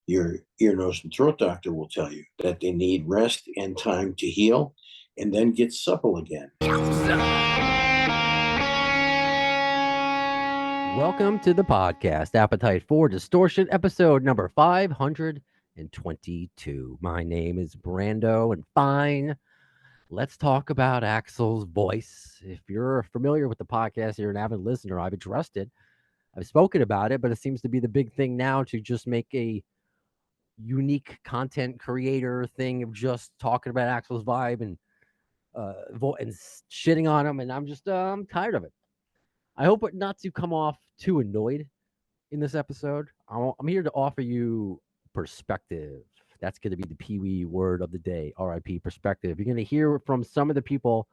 Your ear, nose, and throat doctor will tell you that they need rest and time to heal and then get supple again. Welcome to the podcast, Appetite for Distortion, episode number 522. My name is Brando, and fine, let's talk about Axl's voice. If you're familiar with the podcast, you're an avid listener, I've addressed it. I've spoken about it, but it seems to be the big thing now to just make a unique content creator thing of just talking about Axl's vibe and shitting on him, and I'm tired of it. I hope not to come off too annoyed in this episode. I'm here to offer you perspective. That's going to be the Pee Wee word of the day, RIP perspective. You're going to hear from some of the people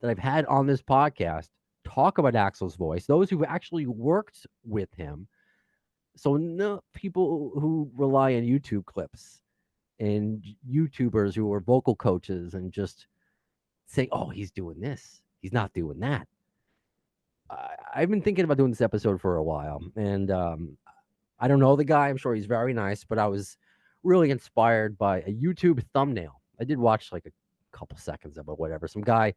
that I've had on this podcast talk about Axl's voice, those who've actually worked with him. So, no people who rely on YouTube clips and YouTubers who are vocal coaches and just say, oh, he's doing this, he's not doing that. I've been thinking about doing this episode for a while, and I don't know the guy. I'm sure he's very nice, but I was really inspired by a YouTube thumbnail. I did watch like a couple seconds of it, whatever. Some guy,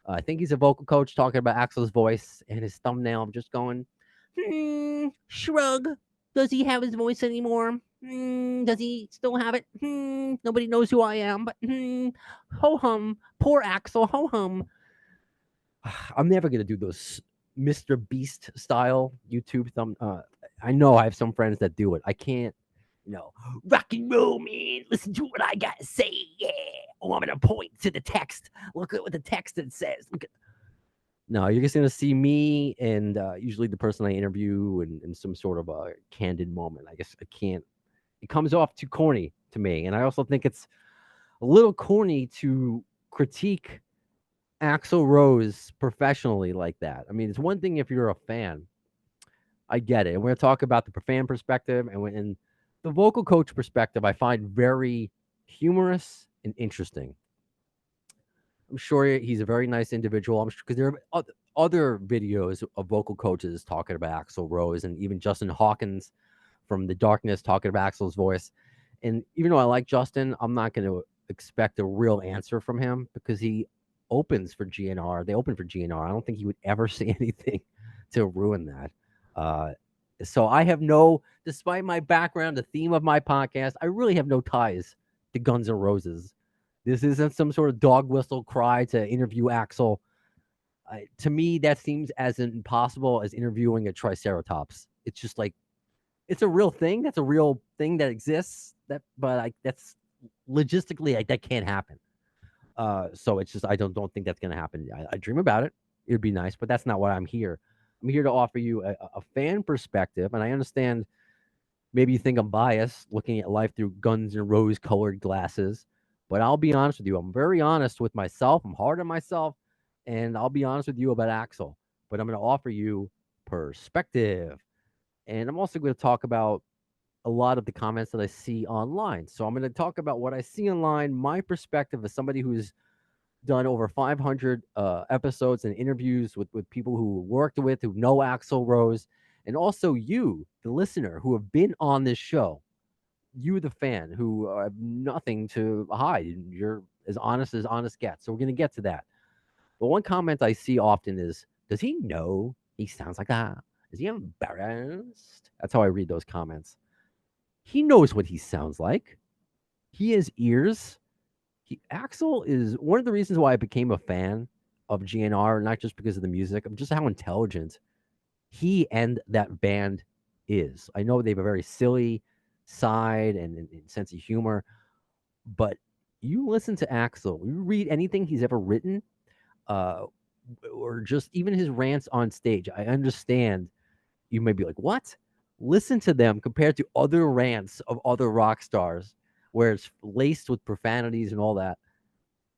I think he's a vocal coach, talking about Axl's voice and his thumbnail. I'm just going, shrug. Does he have his voice anymore? Does he still have it? Nobody knows who I am, but ho hum. Poor Axl, ho hum. I'm never gonna do those Mr. Beast style YouTube thumb. I know I have some friends that do it. I can't, rock and roll, man. Listen to what I gotta say. Yeah. Oh, I'm gonna point to the text. Look at what the text it says. Look at. No, you're just gonna see me and usually the person I interview in some sort of a candid moment. I guess I can't. It comes off too corny to me, and I also think it's a little corny to critique Axl Rose professionally like that. I mean, it's one thing if you're a fan. I get it. And we're going to talk about the fan perspective and the vocal coach perspective I find very humorous and interesting. I'm sure he's a very nice individual. I'm sure because there are other videos of vocal coaches talking about Axl Rose and even Justin Hawkins from The Darkness talking about Axl's voice. And even though I like Justin, I'm not going to expect a real answer from him because he opens for GNR. They open for GNR. I don't think he would ever say anything to ruin that. So I have despite my background, the theme of my podcast, I really have no ties to Guns N' Roses. This isn't some sort of dog whistle cry to interview Axl. To me, that seems as impossible as interviewing a Triceratops. It's just like, it's a real thing. That's a real thing that exists. That's logistically, that can't happen. So it's just, I don't think that's going to happen. I dream about it. It'd be nice, but that's not why I'm here. I'm here to offer you a fan perspective, and I understand maybe you think I'm biased looking at life through Guns and Rose colored glasses, but I'll be honest with you. I'm very honest with myself. I'm hard on myself, and I'll be honest with you about Axl, but I'm going to offer you perspective. And I'm also going to talk about a lot of the comments that I see online. So I'm going to talk about what I see online, my perspective as somebody who's done over 500 episodes and interviews with people who worked with, who know Axl Rose, and also you, the listener, who have been on this show. You, the fan, who have nothing to hide. You're as honest gets. So we're going to get to that. But one comment I see often is, does he know he sounds like that? Is he embarrassed? That's how I read those comments. He knows what he sounds like. He has ears. Axl is one of the reasons why I became a fan of GNR, not just because of the music, of just how intelligent he and that band is. I know they have a very silly side and sense of humor, but you listen to Axl, you read anything he's ever written, or just even his rants on stage. I understand you may be like, what? Listen to them compared to other rants of other rock stars where it's laced with profanities and all that.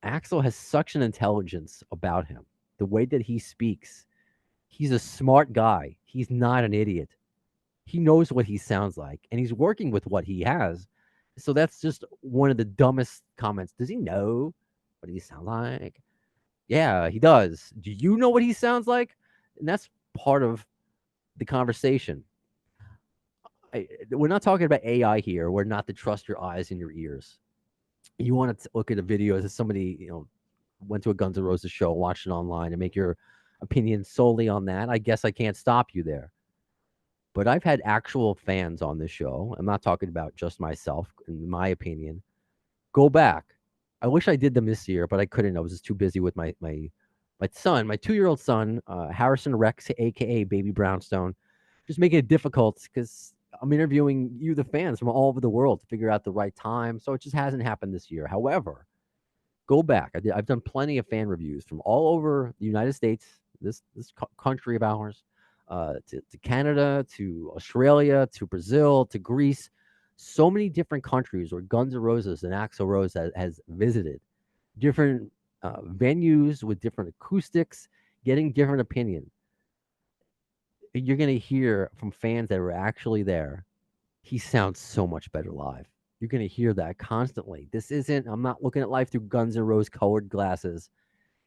Axl has such an intelligence about him. The way that he speaks, he's a smart guy. He's not an idiot. He knows what he sounds like, and he's working with what he has. So that's just one of the dumbest comments. Does he know what he sounds like? Yeah, he does. Do you know what he sounds like? And that's part of the conversation. we're not talking about AI here. We're not to trust your eyes and your ears. You want to look at a video as somebody, went to a Guns N' Roses show, watched it online, and make your opinion solely on that. I guess I can't stop you there. But I've had actual fans on this show. I'm not talking about just myself, in my opinion. Go back. I wish I did them this year, but I couldn't. I was just too busy with my son, my 2-year-old son, Harrison Rex, aka Baby Brownstone, just making it difficult because I'm interviewing you, the fans from all over the world, to figure out the right time. So it just hasn't happened this year. However, go back. I've done plenty of fan reviews from all over the United States, this country of ours, to Canada, to Australia, to Brazil, to Greece. So many different countries where Guns N' Roses and Axl Rose has visited, different venues with different acoustics, getting different opinion. You're going to hear from fans that were actually there. He sounds so much better live. You're going to hear that constantly. This isn't, I'm not looking at life through Guns N' Rose colored glasses.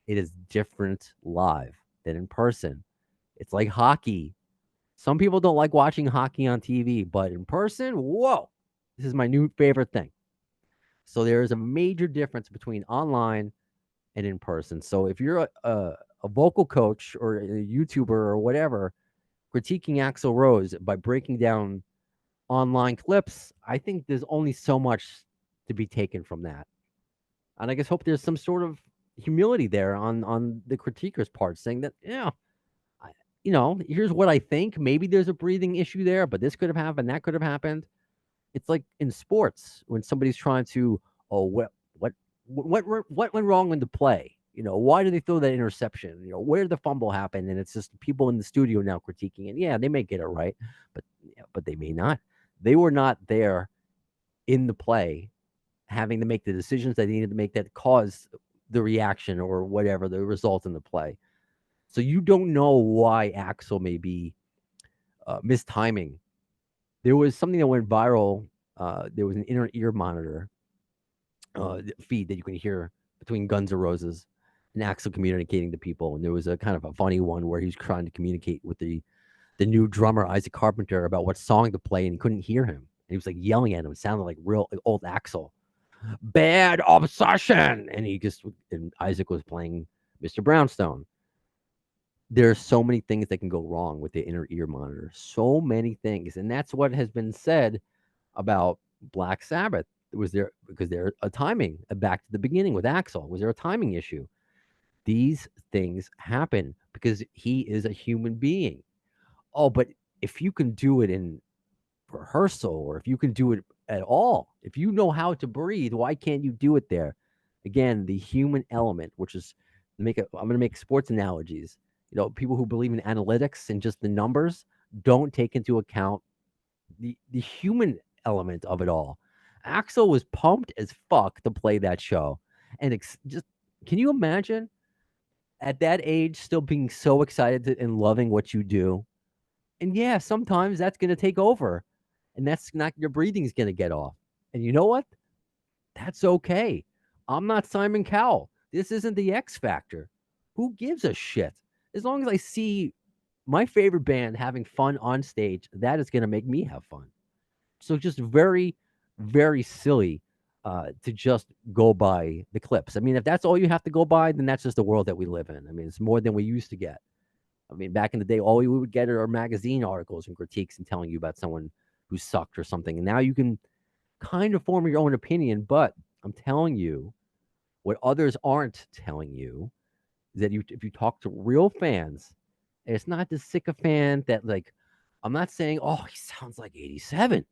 It is different live than in person. It's like hockey. Some people don't like watching hockey on TV, but in person, whoa, this is my new favorite thing. So there is a major difference between online and in person. So if you're a vocal coach or a YouTuber or whatever, critiquing Axl Rose by breaking down online clips, I think there's only so much to be taken from that. And I guess hope there's some sort of humility there on the critiquer's part, saying that, here's what I think. Maybe there's a breathing issue there, but this could have happened, that could have happened. It's like in sports when somebody's trying to, oh, what went wrong in the play? Why did they throw that interception? Where did the fumble happen? And it's just people in the studio now critiquing it. Yeah, they may get it right, but they may not. They were not there in the play, having to make the decisions that they needed to make that caused the reaction or whatever the result in the play. So you don't know why Axl may be mistiming. There was something that went viral. There was an inner ear monitor feed that you can hear between Guns N' Roses and Axl communicating to people. And there was a kind of a funny one where he's trying to communicate with the new drummer, Isaac Carpenter, about what song to play, and he couldn't hear him. And he was like yelling at him. It sounded like real old Axl. Bad obsession. And Isaac was playing Mr. Brownstone. There's so many things that can go wrong with the inner ear monitor. So many things. And that's what has been said about Black Sabbath. Was there a timing back to the beginning with Axl? Was there a timing issue? These things happen because he is a human being. Oh, but if you can do it in rehearsal, or if you can do it at all, if you know how to breathe, why can't you do it there? Again, the human element, which is I'm going to make sports analogies. People who believe in analytics and just the numbers don't take into account the human element of it all. Axl was pumped as fuck to play that show. And just can you imagine at that age still being so excited and loving what you do? And yeah, sometimes that's going to take over. And that's not, your breathing's going to get off. And you know what? That's okay. I'm not Simon Cowell. This isn't the X Factor. Who gives a shit? As long as I see my favorite band having fun on stage, that is going to make me have fun. So just very, very silly to just go by the clips. I mean, if that's all you have to go by, then that's just the world that we live in. I mean, it's more than we used to get. I mean, back in the day, all we would get are magazine articles and critiques and telling you about someone who sucked or something. And now you can kind of form your own opinion, but I'm telling you what others aren't telling you is that if you talk to real fans, it's not the sycophant that, like, I'm not saying, oh, he sounds like 87.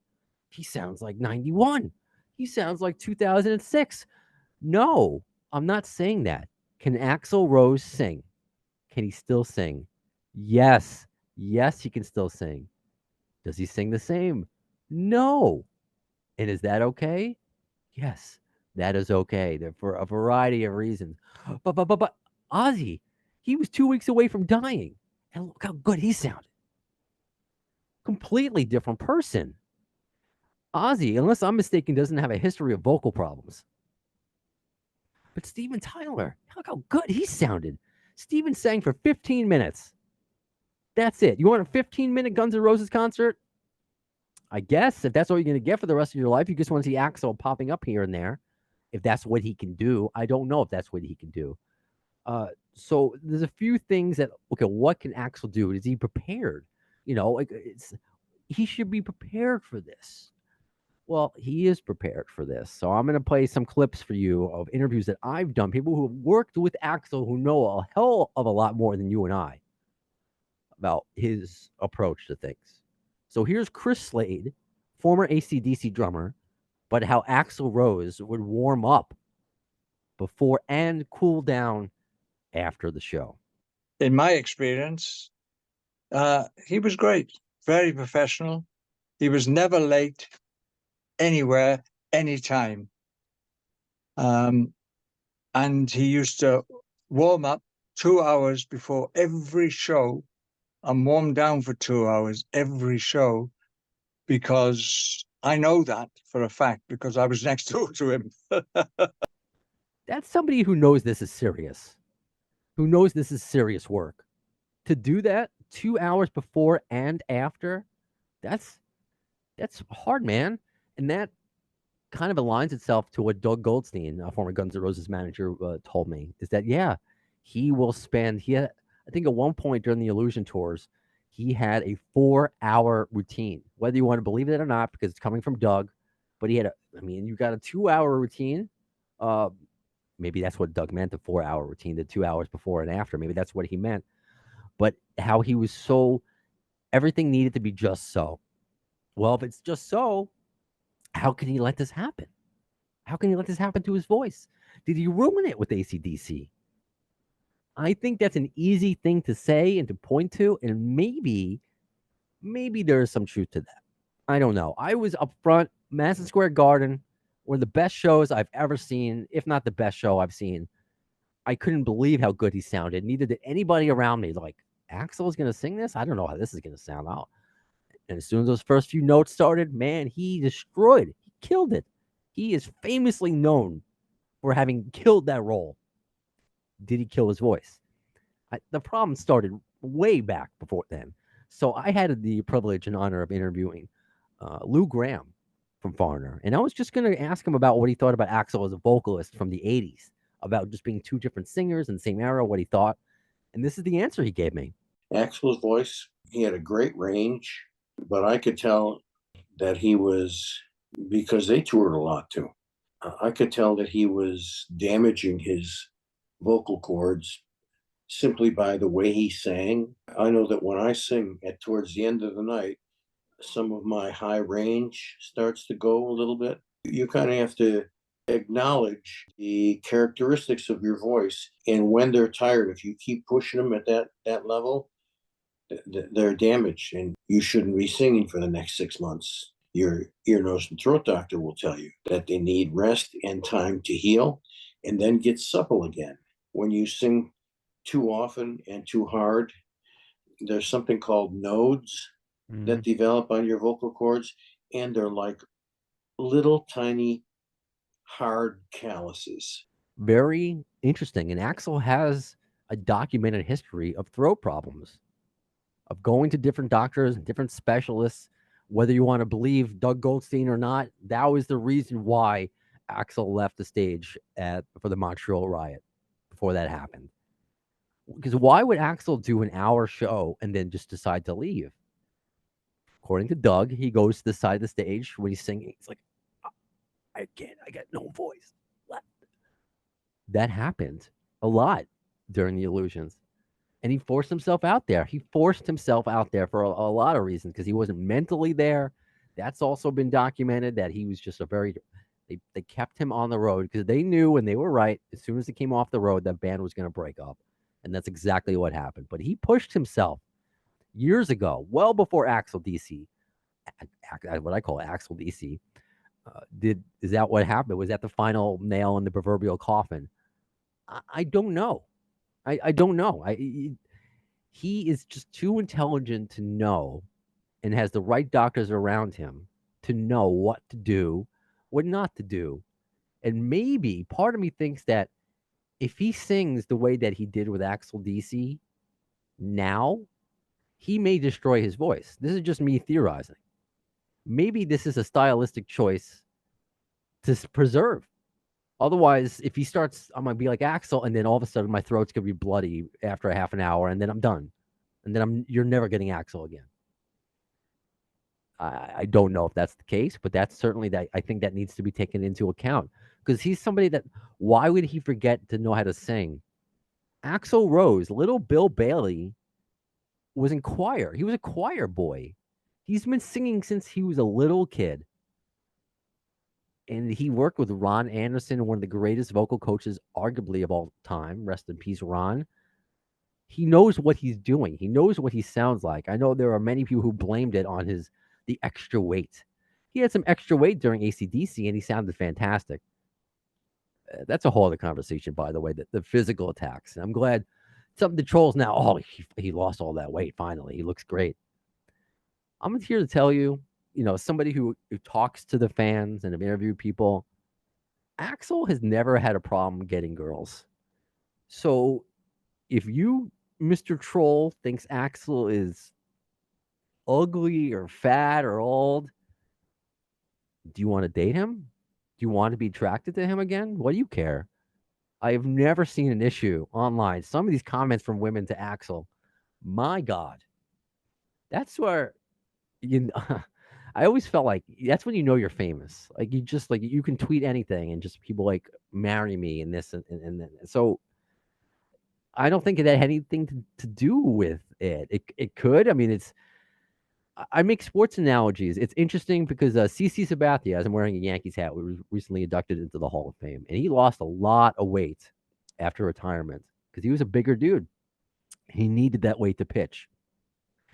He sounds like 91. He sounds like 2006. No, I'm not saying that. Can Axl Rose sing? Can he still sing? Yes. Yes, he can still sing. Does he sing the same? No. And is that okay? Yes, that is okay. For a variety of reasons. But Ozzy, he was 2 weeks away from dying. And look how good he sounded. Completely different person. Ozzy, unless I'm mistaken, doesn't have a history of vocal problems. But Steven Tyler, look how good he sounded. Steven sang for 15 minutes. That's it. You want a 15-minute Guns N' Roses concert? I guess if that's all you're going to get for the rest of your life, you just want to see Axl popping up here and there. If that's what he can do, I don't know if that's what he can do. So there's a few things that, okay, what can Axl do? Is he prepared? Like he should be prepared for this. Well, he is prepared for this. So I'm going to play some clips for you of interviews that I've done. People who have worked with Axl who know a hell of a lot more than you and I about his approach to things. So here's Chris Slade, former AC/DC drummer, but how Axl Rose would warm up before and cool down after the show. In my experience, he was great, very professional. He was never late, anywhere, anytime. And he used to warm up 2 hours before every show and warm down for 2 hours every show, because I know that for a fact because I was next door to him. That's somebody who knows this is serious, who knows this is serious work. To do that 2 hours before and after, that's hard, man. And that kind of aligns itself to what Doug Goldstein, a former Guns N' Roses manager, told me, is that, yeah, he will spend, I think at one point during the Illusion tours, he had a 4-hour routine, whether you want to believe it or not, because it's coming from Doug, but he had you got a 2-hour routine. Maybe that's what Doug meant, the 4-hour routine, the 2 hours before and after. Maybe that's what he meant. But how he was everything needed to be just so. Well, if it's just so, how can he let this happen? How can he let this happen to his voice? Did he ruin it with AC/DC? I think that's an easy thing to say and to point to, and maybe there is some truth to that. I don't know. I was up front, Madison Square Garden, one of the best shows I've ever seen, if not the best show I've seen. I couldn't believe how good he sounded. Neither did anybody around me. Like, Axl is going to sing this? I don't know how this is going to sound out. And as soon as those first few notes started, man, he destroyed. He killed it. He is famously known for having killed that role. Did he kill his voice? The problem started way back before then. So I had the privilege and honor of interviewing Lou Gramm from Foreigner. And I was just going to ask him about what he thought about Axl as a vocalist from the 80s, about just being two different singers in the same era, what he thought. And this is the answer he gave me. Axl's voice, he had a great range, but I could tell that he was, because they toured a lot too, I could tell that he was damaging his vocal cords simply by the way he sang. I know that when I sing towards the end of the night, some of my high range starts to go a little bit. You kind of have to acknowledge the characteristics of your voice, and when they're tired, if you keep pushing them at that level, they're damaged, and you shouldn't be singing for the next 6 months. Your ear, nose, and throat doctor will tell you that they need rest and time to heal and then get supple again. When you sing too often and too hard, there's something called nodes that develop on your vocal cords, and they're like little tiny hard calluses. Very interesting. And Axl has a documented history of throat problems, of going to different doctors and different specialists. Whether you want to believe Doug Goldstein or not, that was the reason why Axl left the stage for the Montreal riot before that happened. Because why would Axl do an hour show and then just decide to leave? According to Doug, he goes to the side of the stage when he's singing. He's like, I got no voice left. That happened a lot during the Illusions. And he forced himself out there. He forced himself out there for a lot of reasons, because he wasn't mentally there. That's also been documented, that he was just they kept him on the road because they knew, and they were right, as soon as he came off the road, that band was going to break up. And that's exactly what happened. But he pushed himself years ago, well before Axl DC, what I call Axl DC, is that what happened? Was that the final nail in the proverbial coffin? I don't know. I don't know. He is just too intelligent to know, and has the right doctors around him to know what to do, what not to do. And maybe part of me thinks that if he sings the way that he did with Axl DC now, he may destroy his voice. This is just me theorizing. maybe this is a stylistic choice to preserve. Otherwise, if he starts, I'm gonna be like Axl, and then all of a sudden my throat's gonna be bloody after a half an hour, and then I'm done, and then you're never getting Axl again. I don't know if that's the case, but that's certainly that I think that needs to be taken into account because he's somebody that. Why would he forget to know how to sing? Axl Rose, little Bill Bailey, was in choir. He was a choir boy. He's been singing since he was a little kid. And he worked with Ron Anderson, one of the greatest vocal coaches, arguably of all time. Rest in peace, Ron. He knows what he's doing. He knows what he sounds like. I know there are many people who blamed it on the extra weight. He had some extra weight during AC/DC, and he sounded fantastic. That's a whole other conversation, by the way. The physical attacks. And I'm glad some of the trolls now. Oh, he lost all that weight. Finally, he looks great. I'm here to tell you, somebody who talks to the fans and have interviewed people. Axl has never had a problem getting girls. So if you, Mr. Troll, thinks Axl is ugly or fat or old, do you want to date him? Do you want to be attracted to him again? What do you care? I have never seen an issue online. Some of these comments from women to Axl, my God, that's where I always felt like that's when you know you're famous. Like you just like you can tweet anything and just people like marry me and this and then. So I don't think that had anything to do with it. It could. I mean, I make sports analogies. It's interesting because CC Sabathia, as I'm wearing a Yankees hat, was recently inducted into the Hall of Fame, and he lost a lot of weight after retirement because he was a bigger dude. He needed that weight to pitch,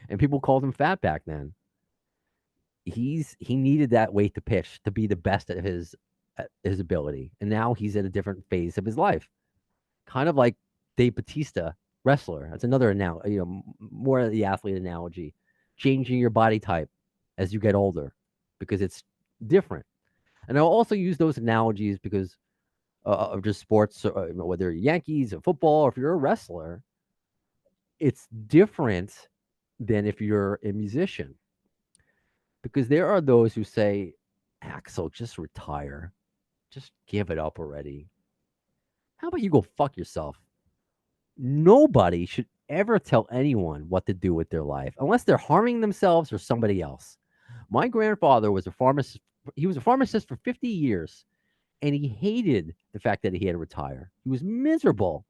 and people called him fat back then. He needed that weight to pitch to be the best at his ability, and now he's at a different phase of his life, kind of like Dave Bautista, wrestler. That's another more of the athlete analogy, changing your body type as you get older because it's different. And I'll also use those analogies because of just sports, whether you're Yankees or football, or if you're a wrestler, it's different than if you're a musician. Because there are those who say, Axl, just retire. Just give it up already. How about you go fuck yourself? Nobody should ever tell anyone what to do with their life unless they're harming themselves or somebody else. My grandfather was a pharmacist. He was a pharmacist for 50 years, and he hated the fact that he had to retire. He was miserable.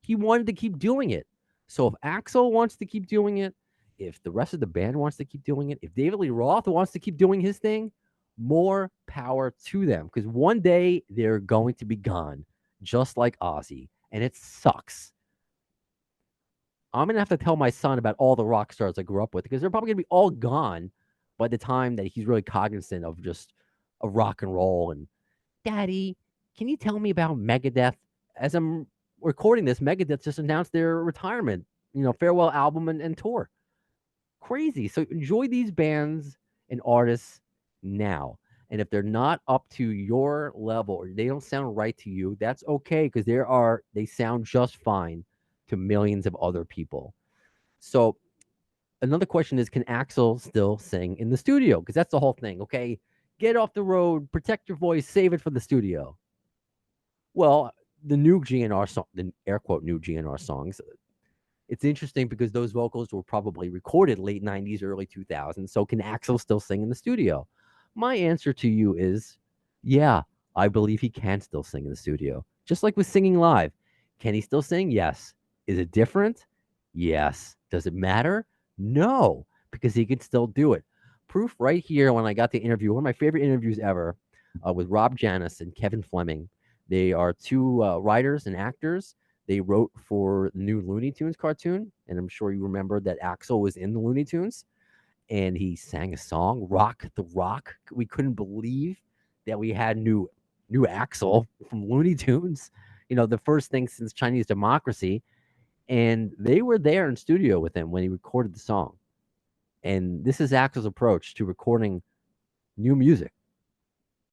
He wanted to keep doing it. So if Axl wants to keep doing it, if the rest of the band wants to keep doing it, if David Lee Roth wants to keep doing his thing, more power to them. Because one day they're going to be gone, just like Ozzy. And it sucks. I'm going to have to tell my son about all the rock stars I grew up with because they're probably going to be all gone by the time that he's really cognizant of just a rock and roll. And Daddy, can you tell me about Megadeth? As I'm recording this, Megadeth just announced their retirement, farewell album and tour. Crazy. So enjoy these bands and artists now. And if they're not up to your level or they don't sound right to you, that's okay because they sound just fine to millions of other people. So another question is, can Axl still sing in the studio? Because that's the whole thing. Okay, get off the road, protect your voice, save it for the studio. Well, the new GNR song, the air quote new GNR songs, it's interesting because those vocals were probably recorded late 90s, early 2000s. So can Axl still sing in the studio? My answer to you is, yeah, I believe he can still sing in the studio. Just like with singing live. Can he still sing? Yes. Is it different? Yes. Does it matter? No, because he can still do it. Proof right here when I got the interview, one of my favorite interviews ever with Rob Janis and Kevin Fleming. They are two writers and actors. They wrote for the new Looney Tunes cartoon, and I'm sure you remember that Axl was in the Looney Tunes, and he sang a song, Rock the Rock. We couldn't believe that we had new Axl from Looney Tunes, the first thing since Chinese Democracy, and they were there in studio with him when he recorded the song. And this is Axl's approach to recording new music.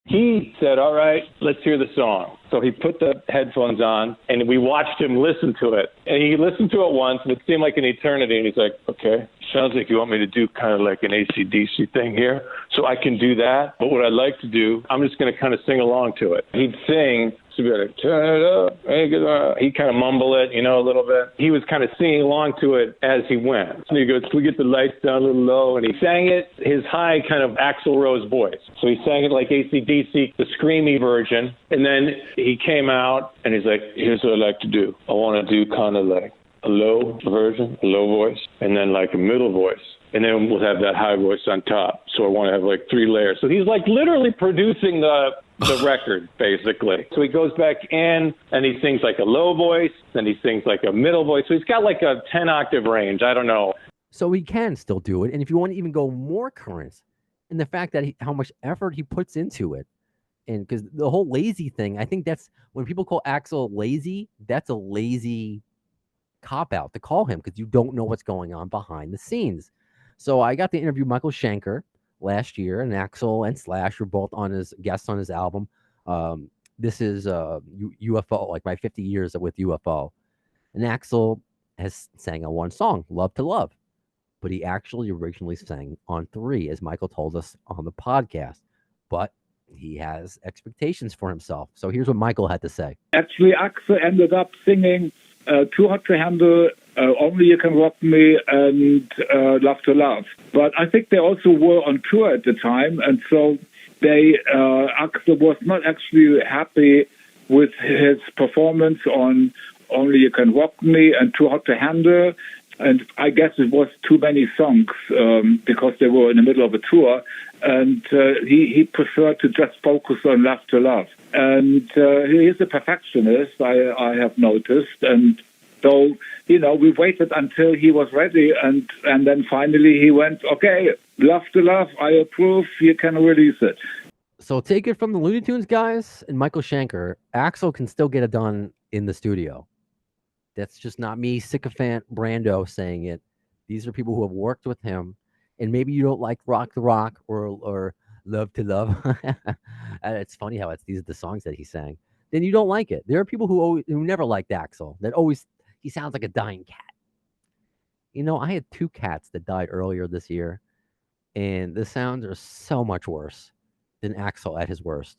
He said, all right, let's hear the song. So he put the headphones on, and we watched him listen to it. And he listened to it once, and it seemed like an eternity. And he's like, okay, sounds like you want me to do kind of like an AC/DC thing here. So I can do that. But what I'd like to do, I'm just going to kind of sing along to it. He'd sing. So be like, turn it up. He'd kind of mumble it, a little bit. He was kind of singing along to it as he went. So he goes, can we get the lights down a little low? And he sang it his high kind of Axl Rose voice. So he sang it like AC/DC, the screamy version. And then he came out and he's like, here's what I like to do. I want to do kind of like a low version, a low voice, and then like a middle voice. And then we'll have that high voice on top. So I want to have like 3 layers. So he's like literally producing the record, basically. So he goes back in and he sings like a low voice, then he sings like a middle voice. So he's got like a 10 octave range. I don't know. So he can still do it. And if you want to even go more current, and the fact that how much effort he puts into it, and because the whole lazy thing, I think that's when people call Axl lazy, that's a lazy cop out to call him because you don't know what's going on behind the scenes. So I got to interview Michael Schenker last year, and Axl and Slash were both on his guests on his album. This is UFO, like my 50 years with UFO. And Axl has sang on one song, Love to Love, but he actually originally sang on 3, as Michael told us on the podcast. But he has expectations for himself. So here's what Michael had to say. Actually, Axl ended up singing Too Hot to Handle, Only You Can Rock Me, and Love to Love. But I think they also were on tour at the time, and so Axl was not actually happy with his performance on Only You Can Rock Me and Too Hot to Handle. And I guess it was too many songs because they were in the middle of a tour. And he preferred to just focus on Love to Love. And he's a perfectionist, I have noticed. And so, we waited until he was ready. And then finally he went, okay, Love to Love, I approve, you can release it. So take it from the Looney Tunes guys and Michael Schenker. Axl can still get it done in the studio. That's just not me, sycophant Brando, saying it. These are people who have worked with him. And maybe you don't like Rock the Rock or Love to Love. It's funny how these are the songs that he sang. Then you don't like it. There are people who never liked Axl. He sounds like a dying cat. I had 2 cats that died earlier this year, and the sounds are so much worse than Axl at his worst.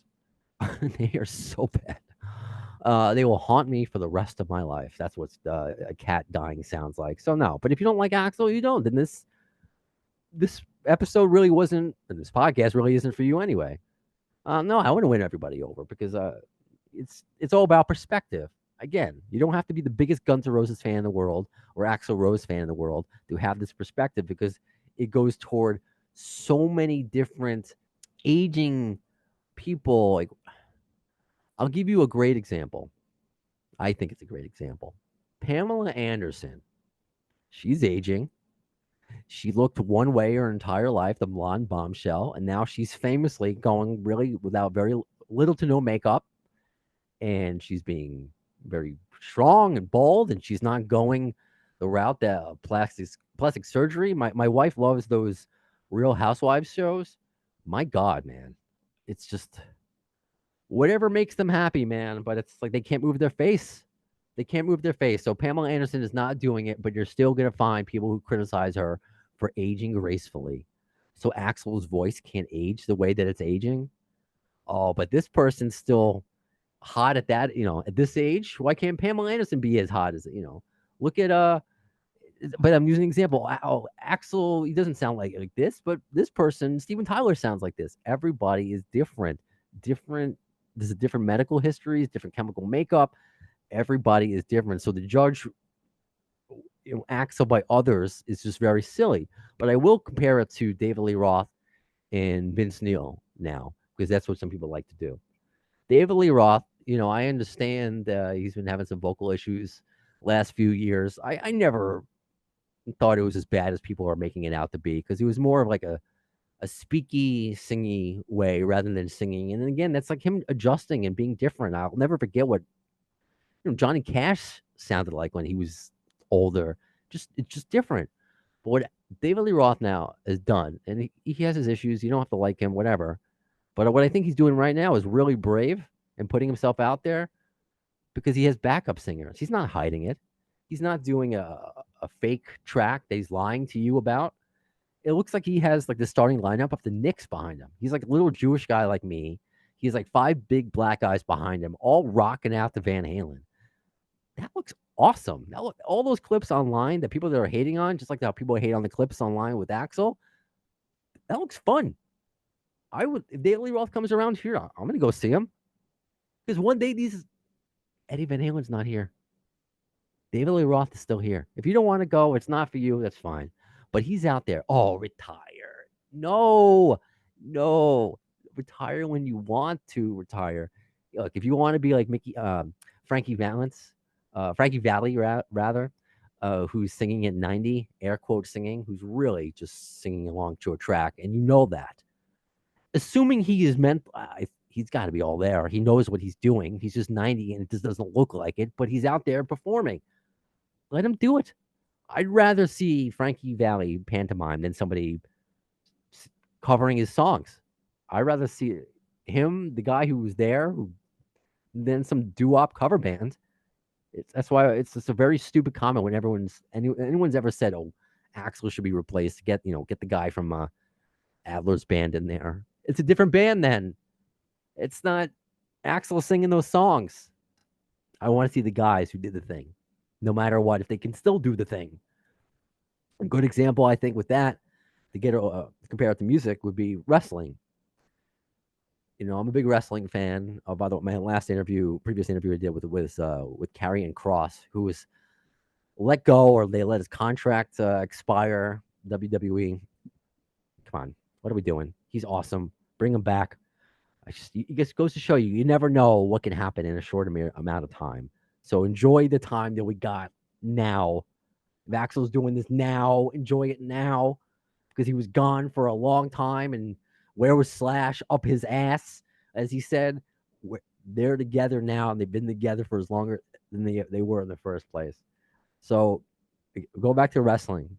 They are so bad. They will haunt me for the rest of my life. That's what a cat dying sounds like. So no, but if you don't like Axl, you don't. Then this episode really wasn't, and this podcast really isn't for you anyway. No, I want to win everybody over because it's all about perspective. Again, you don't have to be the biggest Guns N' Roses fan in the world or Axl Rose fan in the world to have this perspective because it goes toward so many different aging people. Like, I'll give you a great example. I think it's a great example. Pamela Anderson. She's aging. She looked one way her entire life, the blonde bombshell, and now she's famously going really without very little to no makeup, and she's being very strong and bold, and she's not going the route that plastic surgery. My wife loves those Real Housewives shows. My God, man, it's just whatever makes them happy, man. But it's like they can't move their face. They can't move their face. So Pamela Anderson is not doing it, but you're still going to find people who criticize her for aging gracefully. So Axl's voice can't age the way that it's aging. Oh, but this person's still hot at that, at this age. Why can't Pamela Anderson be as hot as, look at, but I'm using an example. Axl, he doesn't sound like this, but this person, Steven Tyler, sounds like this. Everybody is different. There's a different medical histories, different chemical makeup. Everybody is different. So the judge, Axl by others is just very silly. But I will compare it to David Lee Roth and Vince Neil now, because that's what some people like to do. David Lee Roth, I understand he's been having some vocal issues last few years. I never thought it was as bad as people are making it out to be, because he was more of like a speaky, singy way rather than singing. And again, that's like him adjusting and being different. I'll never forget what Johnny Cash sounded like when he was older. It's just different. But what David Lee Roth now has done, and he has his issues. You don't have to like him, whatever. But what I think he's doing right now is really brave and putting himself out there because he has backup singers. He's not hiding it. He's not doing a fake track that he's lying to you about. It looks like he has like the starting lineup of the Knicks behind him. He's like a little Jewish guy like me. He's like 5 big black guys behind him, all rocking out to Van Halen. That looks awesome. All those clips online that people that are hating on, just like how people hate on the clips online with Axl, that looks fun. I would, if Daily Roth comes around here, I'm going to go see him. Because one day Eddie Van Halen's not here. David Lee Roth is still here. If you don't want to go, it's not for you, that's fine. But he's out there. Oh, retire. No. Retire when you want to retire. Look, if you want to be like Frankie Valli, rather, who's singing at 90, air quote singing, who's really just singing along to a track, and you know that. Assuming he is meant, he's got to be all there. He knows what he's doing. He's just 90, and it just doesn't look like it, but he's out there performing. Let him do it. I'd rather see Frankie Valli pantomime than somebody covering his songs. I'd rather see him, the guy who was there, than some doo-wop cover band. That's why it's just a very stupid comment when anyone's ever said, "Oh, Axl should be replaced." Get the guy from Adler's band in there. It's a different band then. It's not Axl singing those songs. I want to see the guys who did the thing, no matter what, if they can still do the thing. A good example, I think, with that, to get compare it to music, would be wrestling. I'm a big wrestling fan. By the way, my previous interview I did with Karrion Kross, who was let go, or they let his contract expire. WWE, come on, what are we doing? He's awesome. Bring him back. It just goes to show you never know what can happen in a short amount of time. So enjoy the time that we got now. If Axl's doing this now, enjoy it now, because he was gone for a long time. And where was Slash? Up his ass, as he said. They're together now, and they've been together for as longer than they were in the first place. So go back to wrestling.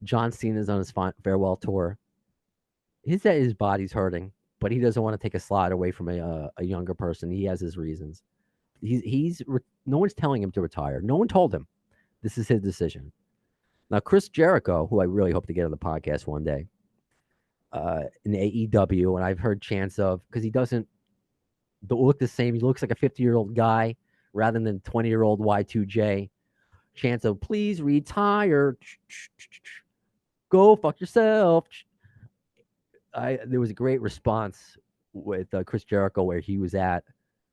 John Cena's on his farewell tour. He said his body's hurting, but he doesn't want to take a slot away from a younger person. He has his reasons. No one's telling him to retire. No one told him. This is his decision. Now, Chris Jericho, who I really hope to get on the podcast one day, in AEW, and I've heard chants of, because he doesn't look the same. He looks like a 50-year-old guy rather than 20-year-old Y2J. Chants of, please retire. Go fuck yourself. There was a great response with Chris Jericho where he was at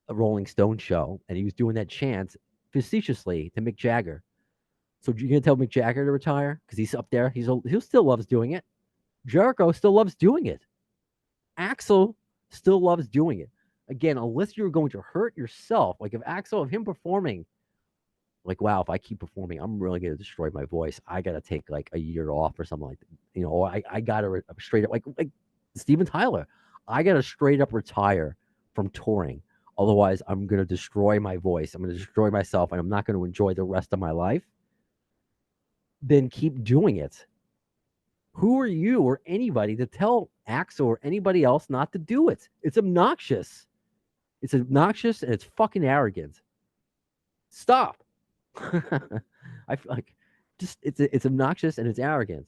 a Rolling Stone show, and he was doing that chant facetiously to Mick Jagger. So you're going to tell Mick Jagger to retire? Because he's up there. He still loves doing it. Jericho still loves doing it. Axl still loves doing it. Again, unless you're going to hurt yourself, like if him performing, like, wow, if I keep performing, I'm really going to destroy my voice. I got to take like a year off or something like that. Or I got to straight up, like Steven Tyler, I got to straight up retire from touring. Otherwise, I'm going to destroy my voice. I'm going to destroy myself, and I'm not going to enjoy the rest of my life. Then keep doing it. Who are you or anybody to tell Axl or anybody else not to do it? It's obnoxious. It's obnoxious, and it's fucking arrogant. Stop. I feel like it's obnoxious and it's arrogant.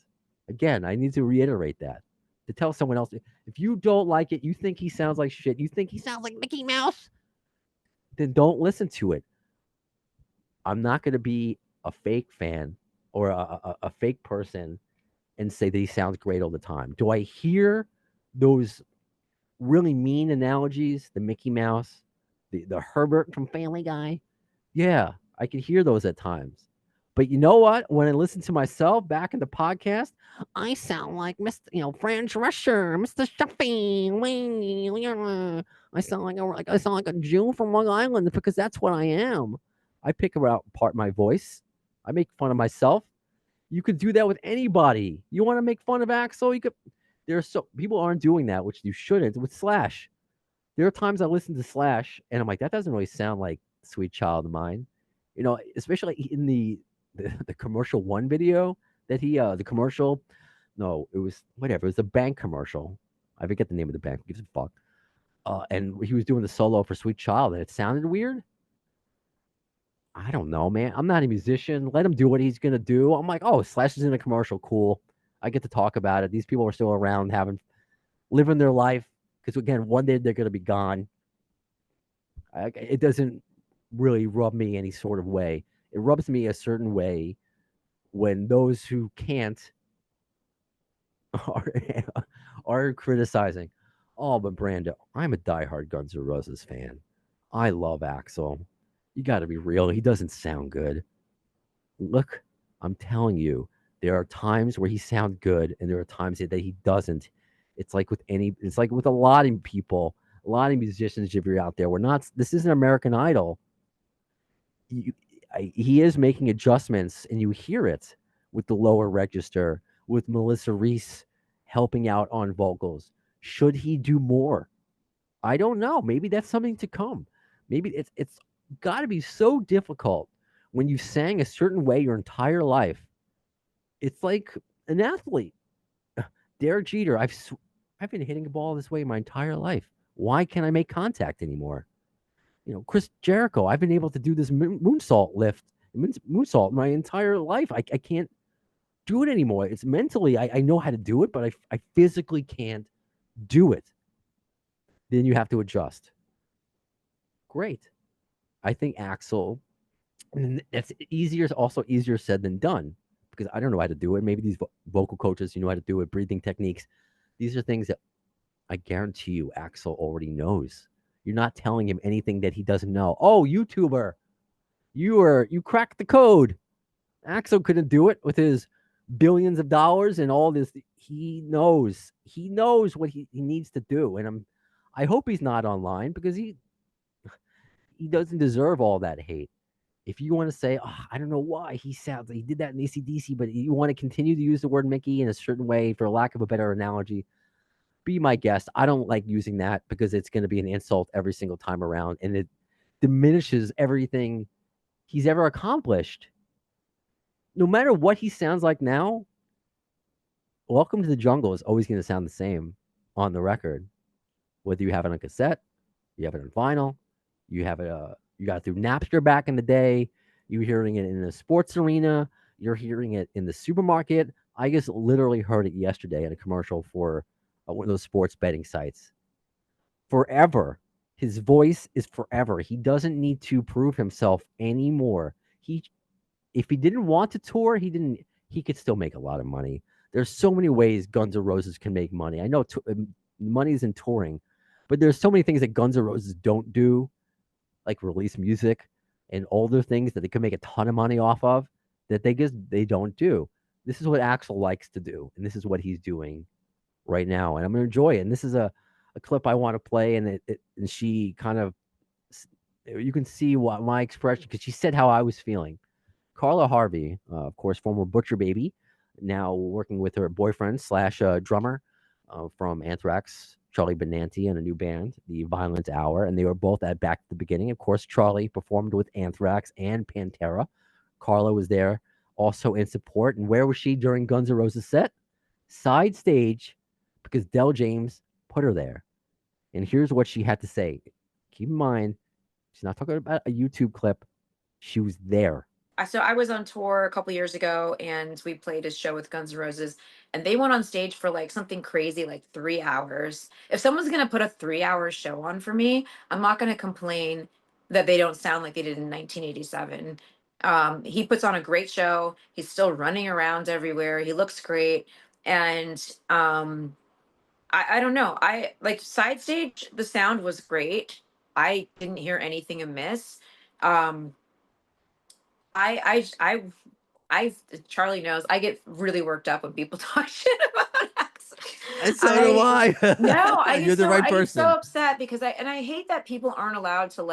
Again, I need to reiterate that. To tell someone else, if you don't like it, you think he sounds like shit, you think he sounds like Mickey Mouse, then don't listen to it. I'm not going to be a fake fan or a fake person and say that he sounds great all the time. Do I hear those really mean analogies, the Mickey Mouse, the Herbert from Family Guy? Yeah, I can hear those at times. But you know what? When I listen to myself back in the podcast, I sound like Mr. Fran Drescher, Mr. Shuffy. I sound like a Jew from Long Island because that's what I am. I pick apart my voice. I make fun of myself. You could do that with anybody. You want to make fun of Axl? You could. People aren't doing that, which you shouldn't. With Slash, there are times I listen to Slash and I'm like, that doesn't really sound like Sweet Child of Mine. Especially in the commercial one video that he the commercial. No, it was whatever. It was a bank commercial I forget the name of the band. Who gives a fuck? And he was doing the solo for Sweet Child, and it sounded weird. I don't know, man. I'm not a musician. Let him do what he's gonna do. I'm like, oh, Slash is in a commercial. Cool. I get to talk about it. These people are still around, living their life. Because again, one day they're gonna be gone. It doesn't really rub me any sort of way. It rubs me a certain way when those who can't are, are criticizing. Oh, but Brando, I'm a diehard Guns N' Roses fan. I love Axl. You got to be real. He doesn't sound good. Look, I'm telling you, there are times where he sounds good, and there are times that he doesn't. It's like with a lot of people, a lot of musicians. If you're out there, this isn't American Idol. He is making adjustments, and you hear it with the lower register, with Melissa Reese helping out on vocals. Should he do more? I don't know. Maybe that's something to come. Maybe it's got to be so difficult when you sang a certain way your entire life. It's like an athlete. Derek Jeter, I've been hitting a ball this way my entire life. Why can't I make contact anymore? Chris Jericho, I've been able to do this moonsault my entire life. I can't do it anymore. It's mentally, I know how to do it, but I physically can't do it. Then you have to adjust. Great. I think Axl, and that's also easier said than done, because I don't know how to do it. Maybe these vocal coaches, know how to do it, breathing techniques. These are things that I guarantee you Axl already knows. You're not telling him anything that he doesn't know. Oh, YouTuber, you cracked the code. Axl couldn't do it with his billions of dollars and all this. He knows what he needs to do. And I hope he's not online, because he doesn't deserve all that hate. If you want to say, I don't know why he did that in AC/DC, but you want to continue to use the word Mickey in a certain way, for lack of a better analogy, be my guest. I don't like using that, because it's going to be an insult every single time around, and it diminishes everything he's ever accomplished. No matter what he sounds like now, Welcome to the Jungle is always going to sound the same on the record. Whether you have it on cassette, you have it on vinyl, you got it through Napster back in the day, you're hearing it in a sports arena, you're hearing it in the supermarket. I just literally heard it yesterday in a commercial for one of those sports betting sites. Forever. His voice is forever. He doesn't need to prove himself anymore. If he didn't want to tour, he could still make a lot of money. There's so many ways Guns N' Roses can make money. I know money's in touring, but there's so many things that Guns N' Roses don't do, like release music and older things that they could make a ton of money off of, that they don't do. This is what Axl likes to do, and this is what he's doing right now, and I'm gonna enjoy it. And this is a clip I want to play, and and she kind of, you can see what my expression, because she said how I was feeling. Carla Harvey, of course, former Butcher Baby, now working with her boyfriend / drummer from Anthrax, Charlie Benanti, and a new band, The Violent Hour, and they were both back at the beginning. Of course, Charlie performed with Anthrax and Pantera. Carla was there also in support. And where was she during Guns N' Roses set? Side stage, because Del James put her there. And here's what she had to say. Keep in mind, she's not talking about a YouTube clip. She was there. So I was on tour a couple years ago, and we played a show with Guns N' Roses, and they went on stage for like something crazy, like 3 hours. If someone's gonna put a 3-hour show on for me, I'm not gonna complain that they don't sound like they did in 1987. He puts on a great show. He's still running around everywhere. He looks great, and I don't know. I like side stage. The sound was great. I didn't hear anything amiss. Um, I Charlie knows I get really worked up when people talk shit about us. And so do I. No, You're the right I get so person. upset because I hate that people aren't allowed to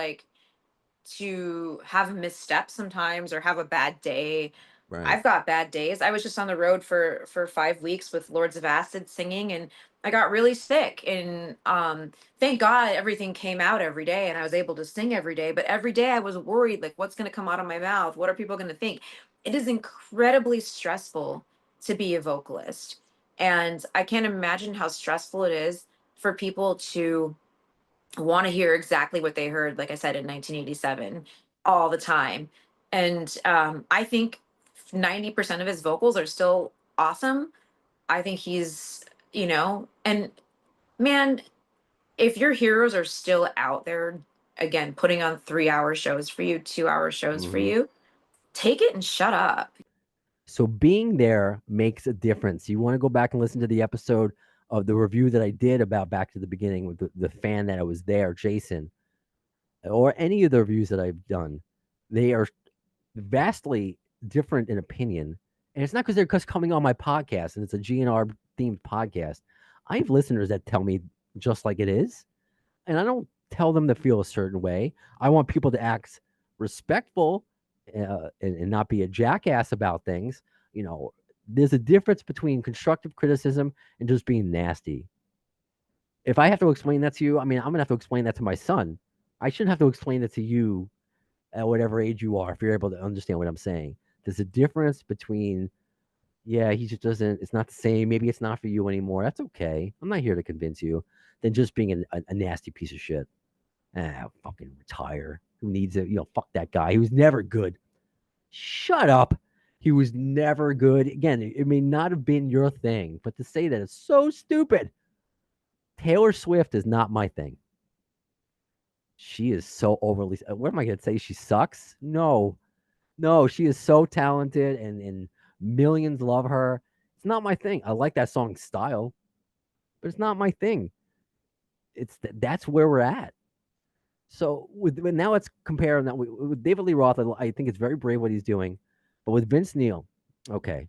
have a misstep sometimes or have a bad day. Right. I've got bad days. I was just on the road for 5 weeks with Lords of Acid singing, and I got really sick. And thank God everything came out every day and I was able to sing every day. But every day I was worried, like, what's going to come out of my mouth? What are people going to think? It is incredibly stressful to be a vocalist. And I can't imagine how stressful it is for people to want to hear exactly what they heard, like I said, in 1987 all the time. And I think 90% of his vocals are still awesome. I think he's, and man, if your heroes are still out there, again, putting on 3-hour shows for you, 2-hour shows for you, take it and shut up. So being there makes a difference. You want to go back and listen to the episode of the review that I did about Back to the Beginning with the fan that I was there, Jason, or any of the reviews that I've done. They are vastly different in opinion. And it's not because they're coming on my podcast and it's a GNR themed podcast. I have listeners that tell me just like it is. And I don't tell them to feel a certain way. I want people to act respectful and not be a jackass about things. There's a difference between constructive criticism and just being nasty. If I have to explain that to you, I'm going to have to explain that to my son. I shouldn't have to explain it to you at whatever age you are, if you're able to understand what I'm saying. There's a difference between, he just doesn't, it's not the same. Maybe it's not for you anymore. That's okay. I'm not here to convince you. Than just being a nasty piece of shit. Fucking retire. Who needs it? Fuck that guy. He was never good. Shut up. He was never good. Again, it may not have been your thing, but to say that is so stupid. Taylor Swift is not my thing. She is so overly. What am I going to say? She sucks? No, she is so talented and millions love her. It's not my thing. I like that song style, but it's not my thing. That's where we're at. So now let's compare that with David Lee Roth. I think it's very brave what he's doing, but with Vince Neil, okay,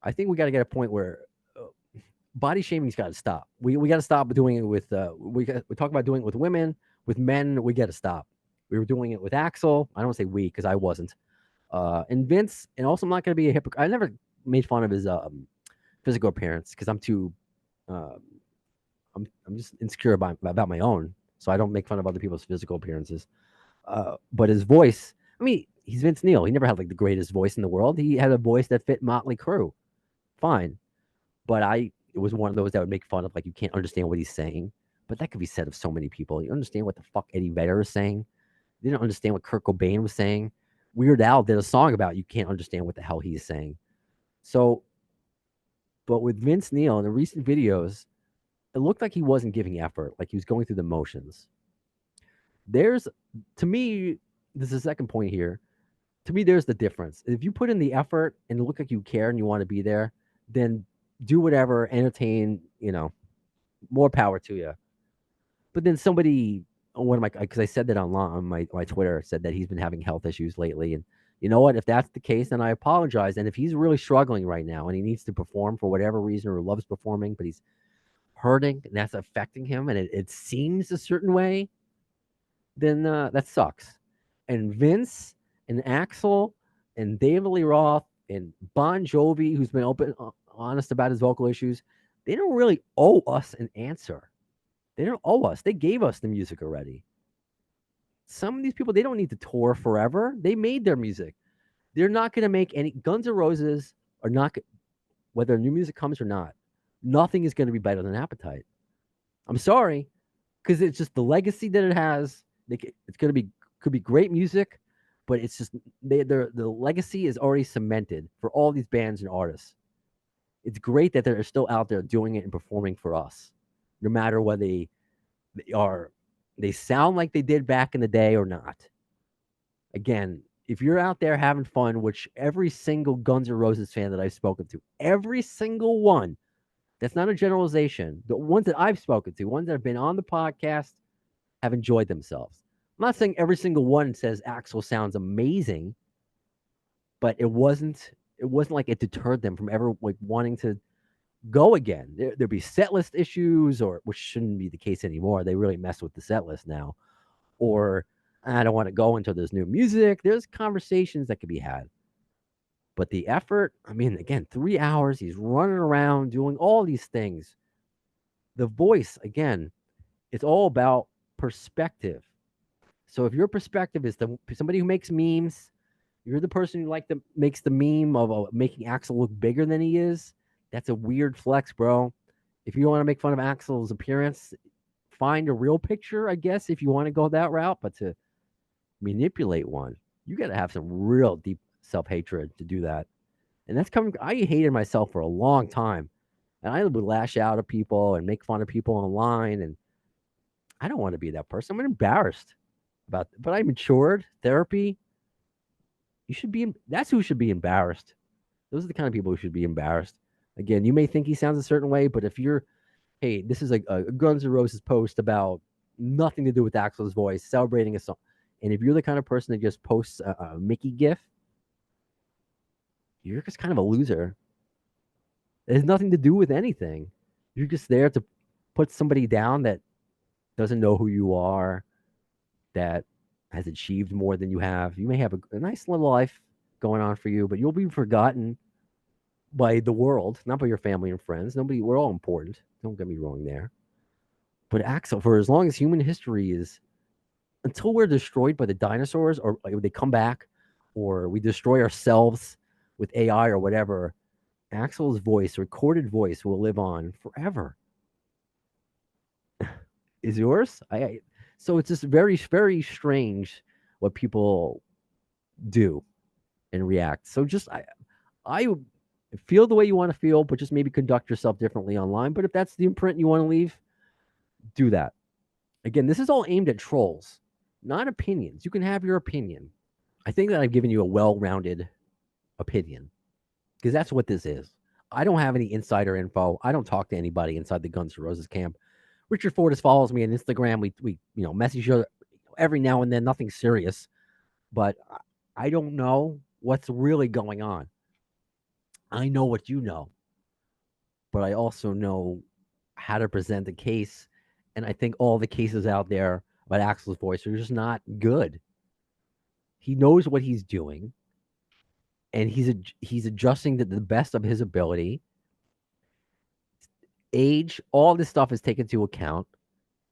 I think we got to get a point where body shaming's got to stop. We got to stop doing it with we talk about doing it with women, with men. We got to stop. We were doing it with Axl. I don't say we because I wasn't. And Vince, and also I'm not going to be a hypocrite. I never made fun of his physical appearance because I'm too. I'm just insecure about my own, so I don't make fun of other people's physical appearances. But his voice, he's Vince Neil. He never had like the greatest voice in the world. He had a voice that fit Motley Crue, fine. But it was one of those that would make fun of, like, you can't understand what he's saying. But that could be said of so many people. You understand what the fuck Eddie Vedder is saying? You didn't understand what Kurt Cobain was saying. Weird Al did a song about you can't understand what the hell he's saying. So, but with Vince Neil in the recent videos, it looked like he wasn't giving effort, like he was going through the motions. To me, this is the second point here. To me, there's the difference. If you put in the effort and look like you care and you want to be there, then do whatever, entertain, more power to you. But then somebody, because I said that on my Twitter, said that he's been having health issues lately. And you know what? If that's the case, then I apologize. And if he's really struggling right now and he needs to perform for whatever reason or loves performing, but he's hurting and that's affecting him and it seems a certain way, then that sucks. And Vince and Axl and David Lee Roth and Bon Jovi, who's been honest about his vocal issues, they don't really owe us an answer. They don't owe us. They gave us the music already. Some of these people, they don't need to tour forever. They made their music. They're not going to make any. Guns N' Roses are not, whether new music comes or not, nothing is going to be better than Appetite. I'm sorry, because it's just the legacy that it has. It's going to be, could be great music, but it's just the legacy is already cemented for all these bands and artists. It's great that they're still out there doing it and performing for us, no matter whether they sound like they did back in the day or not. Again, if you're out there having fun, which every single Guns N' Roses fan that I've spoken to, every single one, that's not a generalization. The ones that I've spoken to, ones that have been on the podcast, have enjoyed themselves. I'm not saying every single one says Axl sounds amazing, but it wasn't like it deterred them from ever like wanting to go again. There'd be set list issues, which shouldn't be the case anymore. They really mess with the set list now. Or I don't want to go until there's new music. There's conversations that could be had. But the effort, again, 3 hours, he's running around doing all these things. The voice, again, it's all about perspective. So if your perspective is somebody who makes memes, you're the person who makes the meme of making Axl look bigger than he is, that's a weird flex, bro. If you want to make fun of Axl's appearance, find a real picture, I guess, if you want to go that route. But to manipulate one, you got to have some real deep self-hatred to do that. And that's coming. I hated myself for a long time, and I would lash out at people and make fun of people online. And I don't want to be that person. I'm embarrassed about it. But I matured. Therapy. You should be. That's who should be embarrassed. Those are the kind of people who should be embarrassed. Again, you may think he sounds a certain way, but if you're, hey, this is a Guns N' Roses post about nothing to do with Axl's voice, celebrating a song, and if you're the kind of person that just posts a Mickey GIF, you're just kind of a loser. It has nothing to do with anything. You're just there to put somebody down that doesn't know who you are, that has achieved more than you have. You may have a nice little life going on for you, but you'll be forgotten by the world, not by your family and friends. We're all important. Don't get me wrong there. But Axl, for as long as human history is, until we're destroyed by the dinosaurs, or they come back, or we destroy ourselves with AI or whatever, Axl's voice, recorded voice, will live on forever. Is yours? So it's just very, very strange what people do and react. So just I feel the way you want to feel, but just maybe conduct yourself differently online. But if that's the imprint you want to leave, do that. Again, this is all aimed at trolls, not opinions. You can have your opinion. I think that I've given you a well-rounded opinion, because that's what this is. I don't have any insider info. I don't talk to anybody inside the Guns N' Roses camp. Richard Fortas follows me on Instagram. We message each other every now and then, nothing serious. But I don't know what's really going on. I know what you know, but I also know how to present the case. And I think all the cases out there about Axl's voice are just not good. He knows what he's doing, and he's adjusting to the best of his ability. Age, all this stuff is taken into account.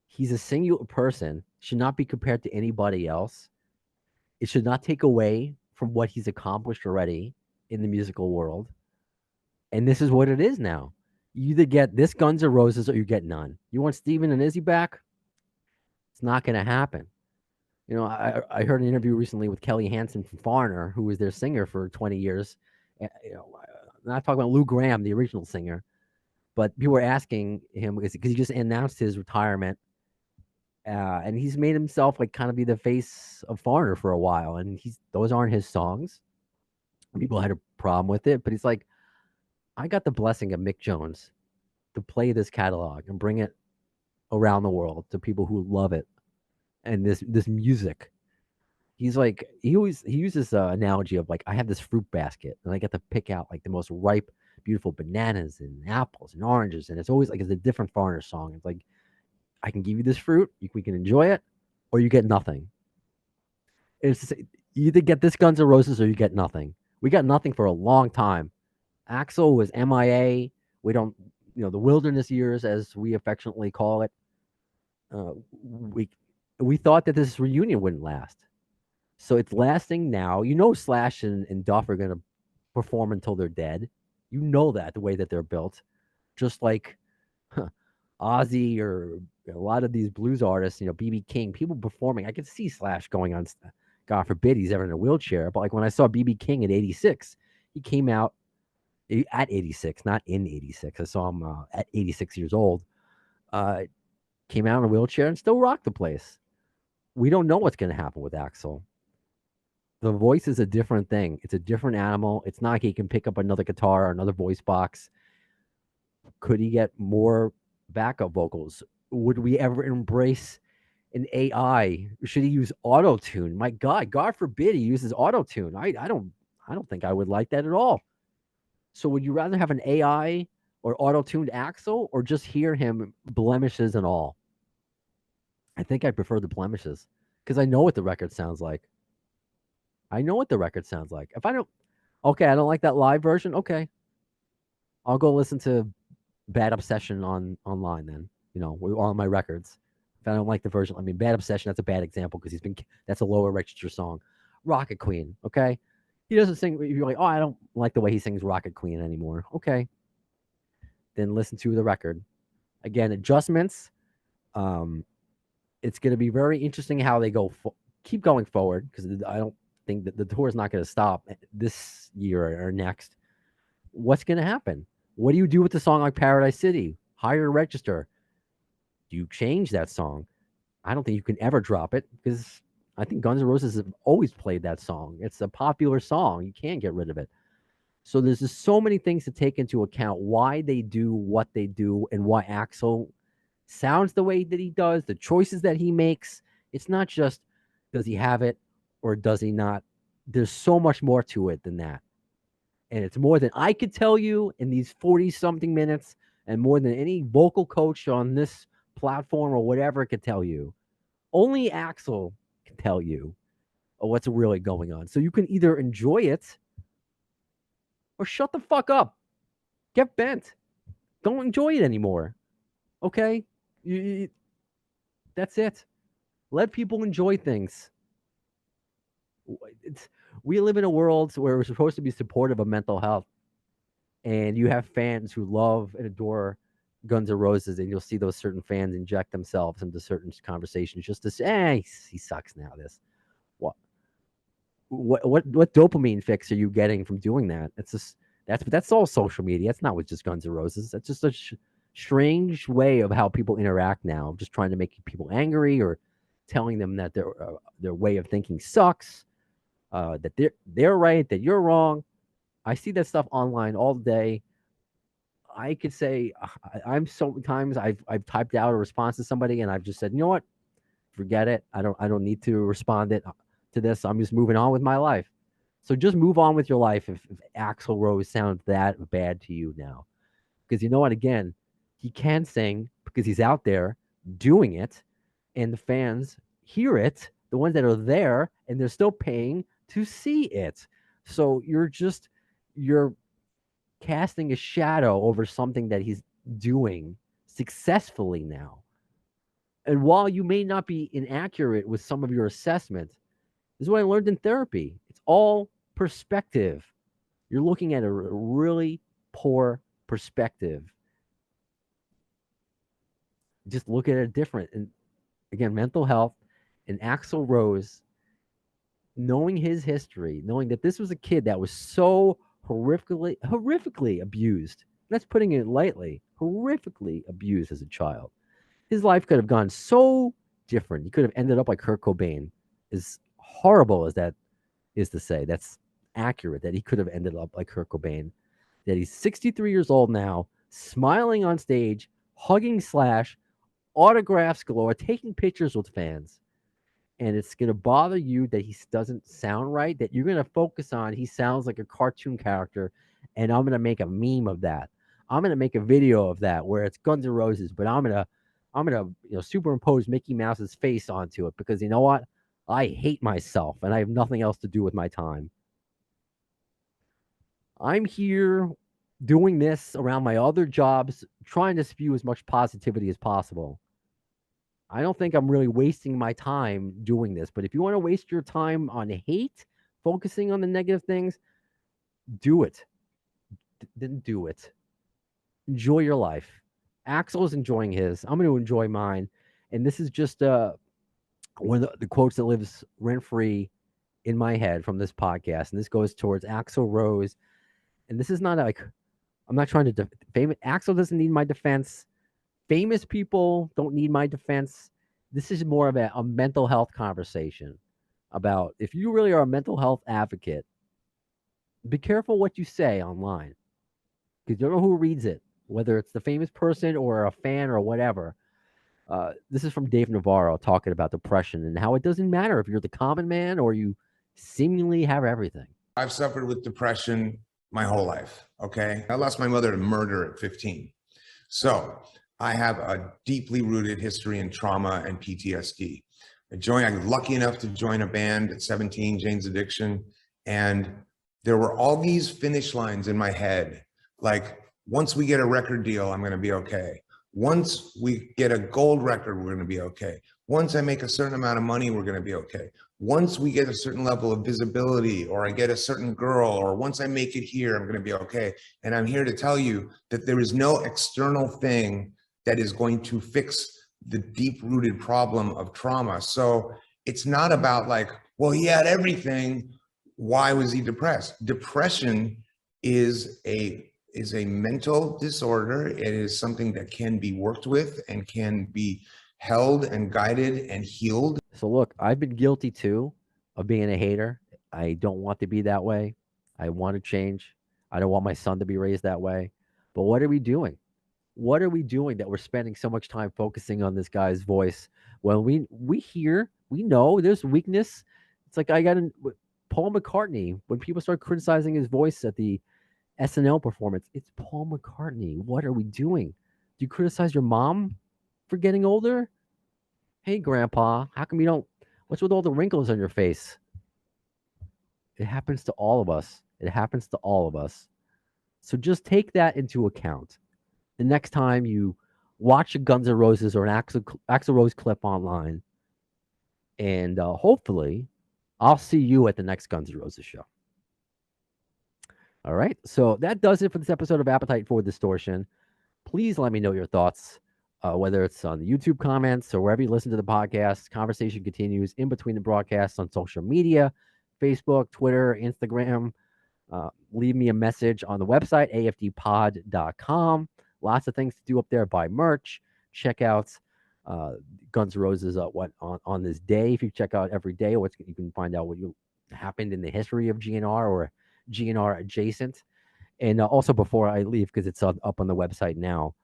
He's a singular person, should not be compared to anybody else. It should not take away from what he's accomplished already in the musical world. And this is what it is now. You either get this Guns N' Roses or you get none. You want Steven and Izzy back? It's not going to happen. I heard an interview recently with Kelly Hansen from Foreigner, who was their singer for 20 years. I'm not talking about Lou Gramm, the original singer, but people were asking him because he just announced his retirement, and he's made himself like kind of be the face of Foreigner for a while, and those aren't his songs. People had a problem with it, but he's like, I got the blessing of Mick Jones to play this catalog and bring it around the world to people who love it and this music. He's like, he uses the analogy of like, I have this fruit basket and I get to pick out like the most ripe, beautiful bananas and apples and oranges, and it's always like it's a different Foreigner song. It's like, I can give you this fruit, we can enjoy it, or you get nothing. It's just, you either get this Guns N' Roses or you get nothing. We got nothing for a long time. Axl was MIA. We don't, the wilderness years, as we affectionately call it. We thought that this reunion wouldn't last. So it's lasting now. Slash and Duff are going to perform until they're dead. You know that, the way that they're built. Just like Ozzy or a lot of these blues artists, B.B. King, people performing. I could see Slash going on, God forbid he's ever in a wheelchair. But like when I saw B.B. King at 86, he came out at 86, not in 86. I saw him at 86 years old. Came out in a wheelchair and still rocked the place. We don't know what's going to happen with Axl. The voice is a different thing. It's a different animal. It's not like he can pick up another guitar or another voice box. Could he get more backup vocals? Would we ever embrace an AI? Should he use auto-tune? My God forbid he uses auto-tune. I don't think I would like that at all. So would you rather have an AI or auto-tuned Axl, or just hear him blemishes and all? I think I prefer the blemishes, because I know what the record sounds like. If I don't like that live version, okay, I'll go listen to Bad Obsession online then, on my records. If I don't like the version, Bad Obsession, that's a bad example because that's a lower register song. Rocket Queen, okay? He doesn't sing, you're like, oh, I don't like the way he sings Rocket Queen anymore. Okay. Then listen to the record. Again, adjustments. It's going to be very interesting how they keep going forward, because I don't think that the tour is not going to stop this year or next. What's going to happen? What do you do with a song like Paradise City? Higher register. Do you change that song? I don't think you can ever drop it, because I think Guns N' Roses have always played that song. It's a popular song. You can't get rid of it. So there's just so many things to take into account why they do what they do and why Axl sounds the way that he does, the choices that he makes. It's not just does he have it or does he not. There's so much more to it than that. And it's more than I could tell you in these 40-something minutes, and more than any vocal coach on this platform or whatever could tell you. Only Axl can tell you what's really going on. So you can either enjoy it or shut the fuck up. Get bent. Don't enjoy it anymore. Okay? That's it. Let people enjoy things. We live in a world where we're supposed to be supportive of mental health, and you have fans who love and adore Guns N' Roses, and you'll see those certain fans inject themselves into certain conversations just to say, hey, he sucks now. This what dopamine fix are you getting from doing that? It's just that's all social media. That's not with just Guns N' Roses. That's just a strange way of how people interact now. Just trying to make people angry or telling them that their way of thinking sucks, that they're right, that you're wrong. I see that stuff online all day. I could say I'm sometimes I've typed out a response to somebody and I've just said, you know what, forget it. I don't need to respond to this. I'm just moving on with my life. So just move on with your life if Axl Rose sounds that bad to you now. Because you know what, again, he can sing because he's out there doing it, and the fans hear it, the ones that are there, and they're still paying to see it. So you're casting a shadow over something that he's doing successfully now. And while you may not be inaccurate with some of your assessment, this is what I learned in therapy. It's all perspective. You're looking at a really poor perspective. Just look at it different. And again, mental health and Axl Rose, knowing his history, knowing that this was a kid that was so horrifically abused. That's putting it lightly. Horrifically abused as a child. His life could have gone so different. He could have ended up like Kurt Cobain. As horrible as that is to say, that's accurate, that he could have ended up like Kurt Cobain. That he's 63 years old now, smiling on stage, hugging Slash, autographs galore, taking pictures with fans. And it's going to bother you that he doesn't sound right, that you're going to focus on he sounds like a cartoon character, and I'm going to make a meme of that. I'm going to make a video of that where it's Guns N' Roses, but I'm going to superimpose Mickey Mouse's face onto it, because you know what? I hate myself and I have nothing else to do with my time. I'm here doing this around my other jobs, trying to spew as much positivity as possible. I don't think I'm really wasting my time doing this, but if you want to waste your time on hate, focusing on the negative things, do it. Then do it. Enjoy your life. Axl's enjoying his. I'm going to enjoy mine. And this is just one of the quotes that lives rent-free in my head from this podcast. And this goes towards Axl Rose. And this is not like, I'm not trying to defame it. Axl doesn't need my defense. Famous people don't need my defense. This is more of a mental health conversation about if you really are a mental health advocate, be careful what you say online, because you don't know who reads it, whether it's the famous person or a fan or whatever. This is from Dave Navarro talking about depression and how it doesn't matter if you're the common man or you seemingly have everything. I've suffered with depression my whole life, okay? I lost my mother to murder at 15. So I have a deeply rooted history in trauma and PTSD. I was lucky enough to join a band at 17, Jane's Addiction, and there were all these finish lines in my head, like, once we get a record deal, I'm gonna be okay. Once we get a gold record, we're gonna be okay. Once I make a certain amount of money, we're gonna be okay. Once we get a certain level of visibility, or I get a certain girl, or once I make it here, I'm gonna be okay. And I'm here to tell you that there is no external thing that is going to fix the deep-rooted problem of trauma. So it's not about like, well, he had everything. Why was he depressed? Depression is a mental disorder. It is something that can be worked with and can be held and guided and healed. So look, I've been guilty too of being a hater. I don't want to be that way. I want to change. I don't want my son to be raised that way. But what are we doing? What are we doing that we're spending so much time focusing on this guy's voice when we hear, we know there's weakness. It's like Paul McCartney, when people start criticizing his voice at the SNL performance, it's Paul McCartney. What are we doing? Do you criticize your mom for getting older? Hey, Grandpa, how come you don't? What's with all the wrinkles on your face? It happens to all of us. It happens to all of us. So just take that into account. The next time you watch a Guns N' Roses or an Axl Rose clip online, and hopefully I'll see you at the next Guns N' Roses show. All right. So that does it for this episode of Appetite for Distortion. Please let me know your thoughts, whether it's on the YouTube comments or wherever you listen to the podcast. Conversation continues in between the broadcasts on social media, Facebook, Twitter, Instagram. Leave me a message on the website, afdpod.com. Lots of things to do up there. Buy merch. Check out Guns N' Roses on this day. If you check out every day, you can find out what happened in the history of GNR or GNR adjacent. And also before I leave, because it's up on the website now,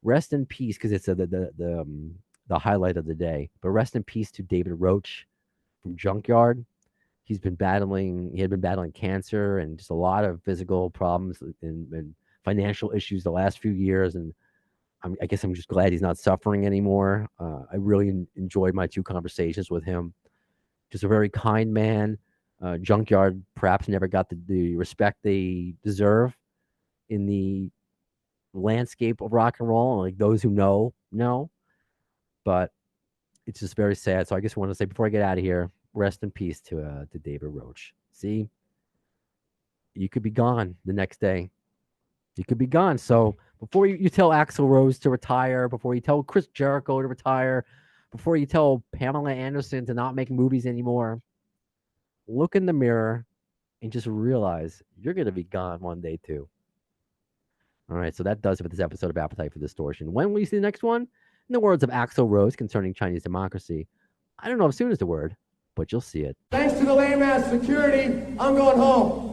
rest in peace, because it's the highlight of the day. But rest in peace to David Roach from Junkyard. He had been battling cancer and just a lot of physical problems and financial issues the last few years. And I guess I'm just glad he's not suffering anymore. I really enjoyed my 2 conversations with him. Just a very kind man. Junkyard perhaps never got the respect they deserve in the landscape of rock and roll. Like those who know. But it's just very sad. So I just want to say before I get out of here, rest in peace to David Roach. See, you could be gone the next day. You could be gone. So before you tell Axl Rose to retire, before you tell Chris Jericho to retire, before you tell Pamela Anderson to not make movies anymore, look in the mirror and just realize you're going to be gone one day too. All right, so that does it for this episode of Appetite for Distortion. When will you see the next one? In the words of Axl Rose concerning Chinese democracy, I don't know if soon is the word, but you'll see it. Thanks to the lame ass security, I'm going home.